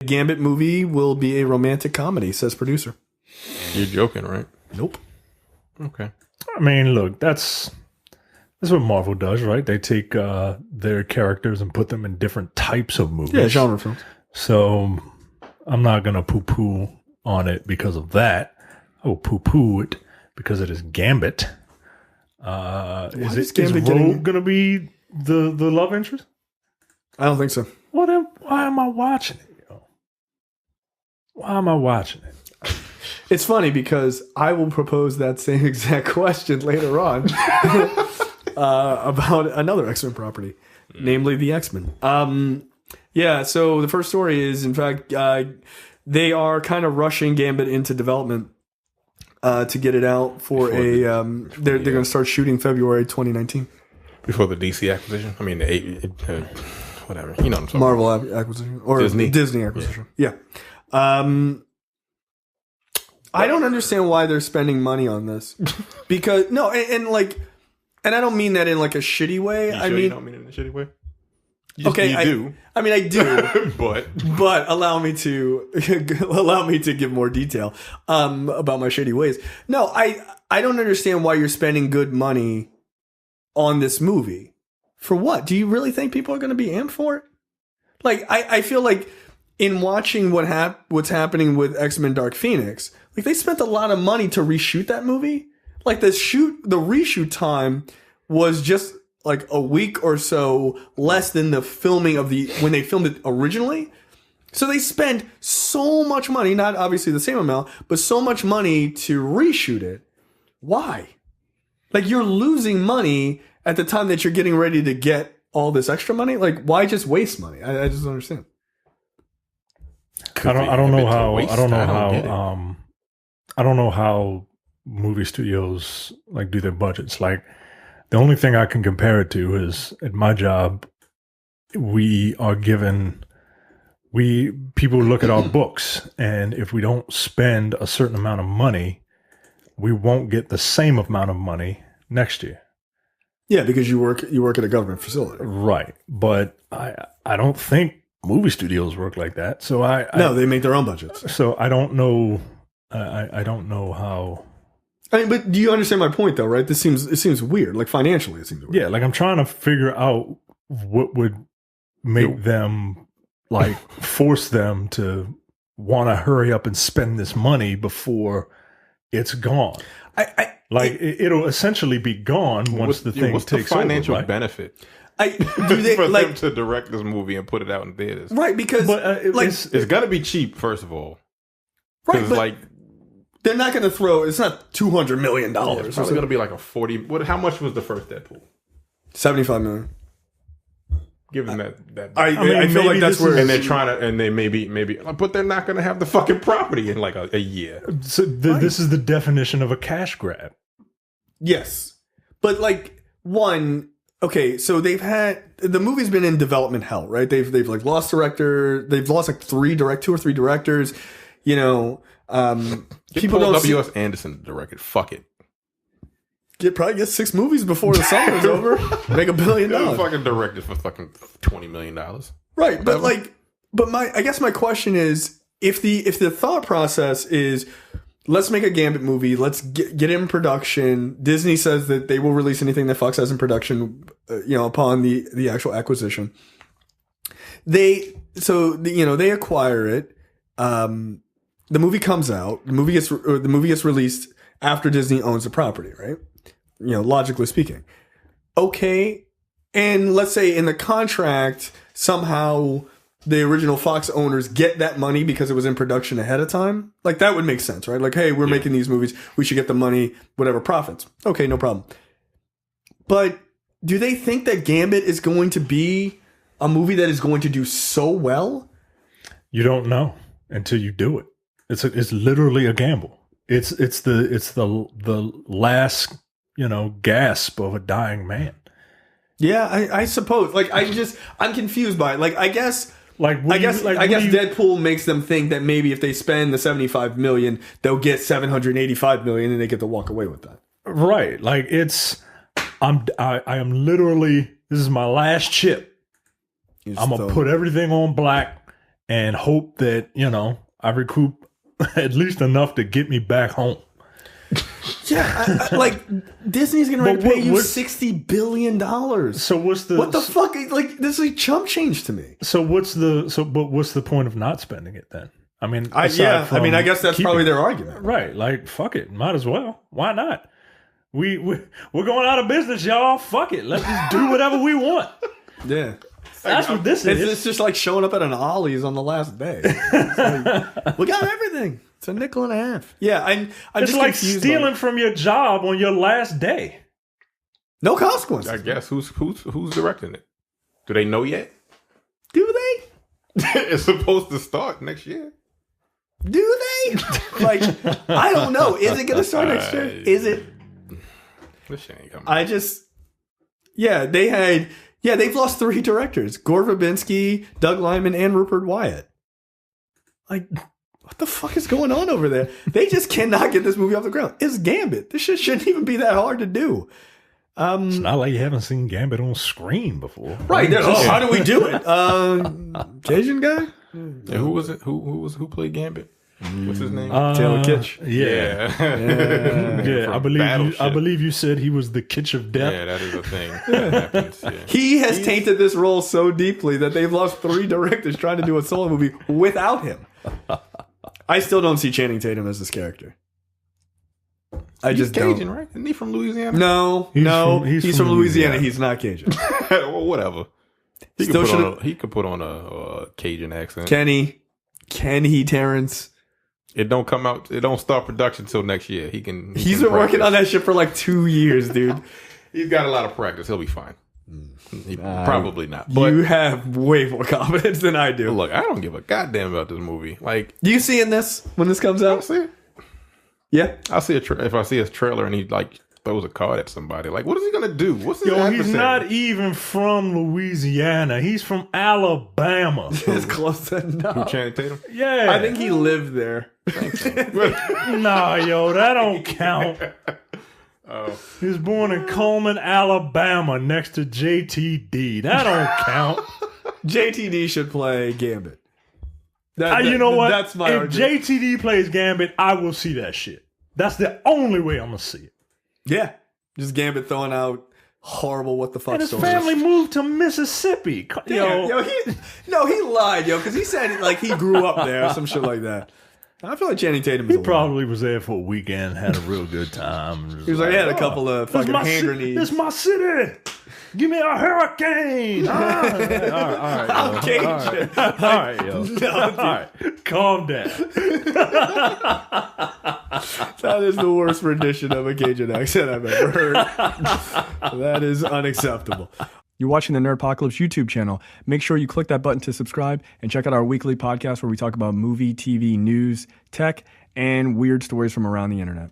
Gambit movie will be a romantic comedy, says producer. You're joking, right? Nope. Okay. I mean, look, that's what Marvel does, right? They take their characters and put them in different types of movies. Yeah, genre films. So I'm not going to poo-poo on it because of that. I will poo-poo it because it is Gambit. Is Rogue going to be the love interest? I don't think so. Well, then why am I watching it? Why am I watching it? It's funny because I will propose that same exact question later on about another X-Men property, namely the X-Men. Yeah, so the first story is, in fact, they are kind of rushing Gambit into development to get it out for they're going to start shooting February 2019. Before the DC acquisition? I mean, whatever. You know what I'm talking Marvel acquisition. Or Disney acquisition. Yeah. I don't understand why they're spending money on this. Because, no, and I don't mean that in like a shitty way. You don't mean it in a shitty way? You do. I mean, I do. but allow me to give more detail about my shitty ways. No, I don't understand why you're spending good money on this movie. For what? Do you really think people are going to be amped for it? Like, I feel like in watching what's happening with X-Men Dark Phoenix, like they spent a lot of money to reshoot that movie. Like the reshoot time was just like a week or so less than the filming of when they filmed it originally. So they spent so much money, not obviously the same amount, but so much money to reshoot it. Why? Like you're losing money at the time that you're getting ready to get all this extra money. Like why just waste money? I just don't understand. I don't know how movie studios like do their budgets. Like the only thing I can compare it to is at my job, people look at our books, and if we don't spend a certain amount of money, we won't get the same amount of money next year. Yeah, because you work at a government facility. Right. But I don't think movie studios work like that. So they make their own budgets. So I don't know. I don't know how. I mean, but do you understand my point, though? Right? It seems weird. Like financially, it seems weird. Yeah, like I'm trying to figure out what would make them like force them to want to hurry up and spend this money before it's gone. It'll essentially be gone once the thing takes over. What's the financial benefit? For them to direct this movie and put it out in theaters, right? Because it's gonna be cheap, first of all, right? But they're not gonna throw. It's not $200 million. It's probably gonna be like a 40. How much was the first Deadpool? $75 million. Given that I feel like that's where, and they're trying to, and they maybe, but they're not gonna have the fucking property in like a year. So this is the definition of a cash grab. Yes, but like one. Okay, so the movie's been in development hell, right? They've like lost director, they've lost like two or three directors. You know, people don't. W.S. Anderson directed. Fuck it. Probably get 6 movies before the summer's over. Make $1 billion. Fucking directed for fucking $20 million. Right, but I guess my question is, if the thought process is, let's make a Gambit movie. Let's get it in production. Disney says that they will release anything that Fox has in production, upon the actual acquisition. They acquire it. The movie comes out. The movie gets released after Disney owns the property, right? Logically speaking. Okay, and let's say in the contract somehow the original Fox owners get that money because it was in production ahead of time. Like, that would make sense, right? Like, hey, we're making these movies. We should get the money, whatever profits. Okay, no problem. But do they think that Gambit is going to be a movie that is going to do so well? You don't know until you do it. It's literally a gamble. It's the last, gasp of a dying man. Yeah, I suppose. Like, I'm confused by it. Like, I guess Deadpool makes them think that maybe if they spend the $75 million, they'll get $785 million, and they get to walk away with that. Right. Like I am literally. This is my last chip. I'm gonna put everything on black, and hope that, I recoup at least enough to get me back home. Yeah, like Disney's gonna pay you $60 billion. So what the fuck? Like, this is like chump change to me. So what's the point of not spending it then? I mean, I guess that's probably their argument, right? Like, fuck it, might as well. Why not? We're going out of business, y'all. Fuck it, let's just do whatever we want. Yeah. That's what this is. It's just like showing up at an Ollie's on the last day. Like, we got everything. It's $0.50. Yeah, I'm it's just like stealing from your job on your last day. No consequences. I guess who's directing it? Do they know yet? Do they? It's supposed to start next year. Do they? Like, I don't know. Is it going to start next year? Is it? This shit ain't coming. They've lost 3 directors: Gore Verbinski, Doug Liman, and Rupert Wyatt. Like, what the fuck is going on over there? They just cannot get this movie off the ground. It's Gambit. This shit shouldn't even be that hard to do. It's not like you haven't seen Gambit on screen before. Right. How do we do it? Cajun guy? Yeah, who was it? Who played Gambit? What's his name? Taylor Kitsch. Yeah. I believe you said he was the Kitsch of death. Yeah, that is a thing. That happens, yeah. He has tainted this role so deeply that they've lost 3 directors trying to do a solo movie without him. I still don't see Channing Tatum as this character. He's Cajun, right? Isn't he from Louisiana? No, he's from Louisiana. He's not Cajun. Well, whatever. He could put on a Cajun accent. Can he, Terrence? It don't come out. It don't start production till next year. He's been working on that shit for like 2 years, dude. He's got a lot of practice. He'll be fine. Probably not. But you have way more confidence than I do. Look, I don't give a goddamn about this movie. Like, you seeing this when this comes out? I'll see it. Yeah, I'll see if I see a trailer and he like throws a card at somebody. Like, what is he gonna do? What's his adversary? He's not even from Louisiana. He's from Alabama. It's close enough. Who, Channing Tatum? Yeah, I think he lived there. Nah, that don't count. He was born in Coleman, Alabama, next to JTD. That don't count. JTD should play Gambit. You know what? That's my argument. If JTD plays Gambit, I will see that shit. That's the only way I'm gonna see it. Yeah, just Gambit throwing out horrible what the fuck. And his family moved to Mississippi. He lied, because he said like he grew up there or some shit like that. I feel like Channing Tatum. He probably was there for a weekend, had a real good time. He was like, he had a couple of fucking hand grenades. This is my city. Give me a hurricane. All right. I'm Cajun. All right, yo. All right, calm down. That is the worst rendition of a Cajun accent I've ever heard. That is unacceptable. You're watching the Nerdpocalypse YouTube channel. Make sure you click that button to subscribe and check out our weekly podcast where we talk about movie, TV, news, tech, and weird stories from around the internet.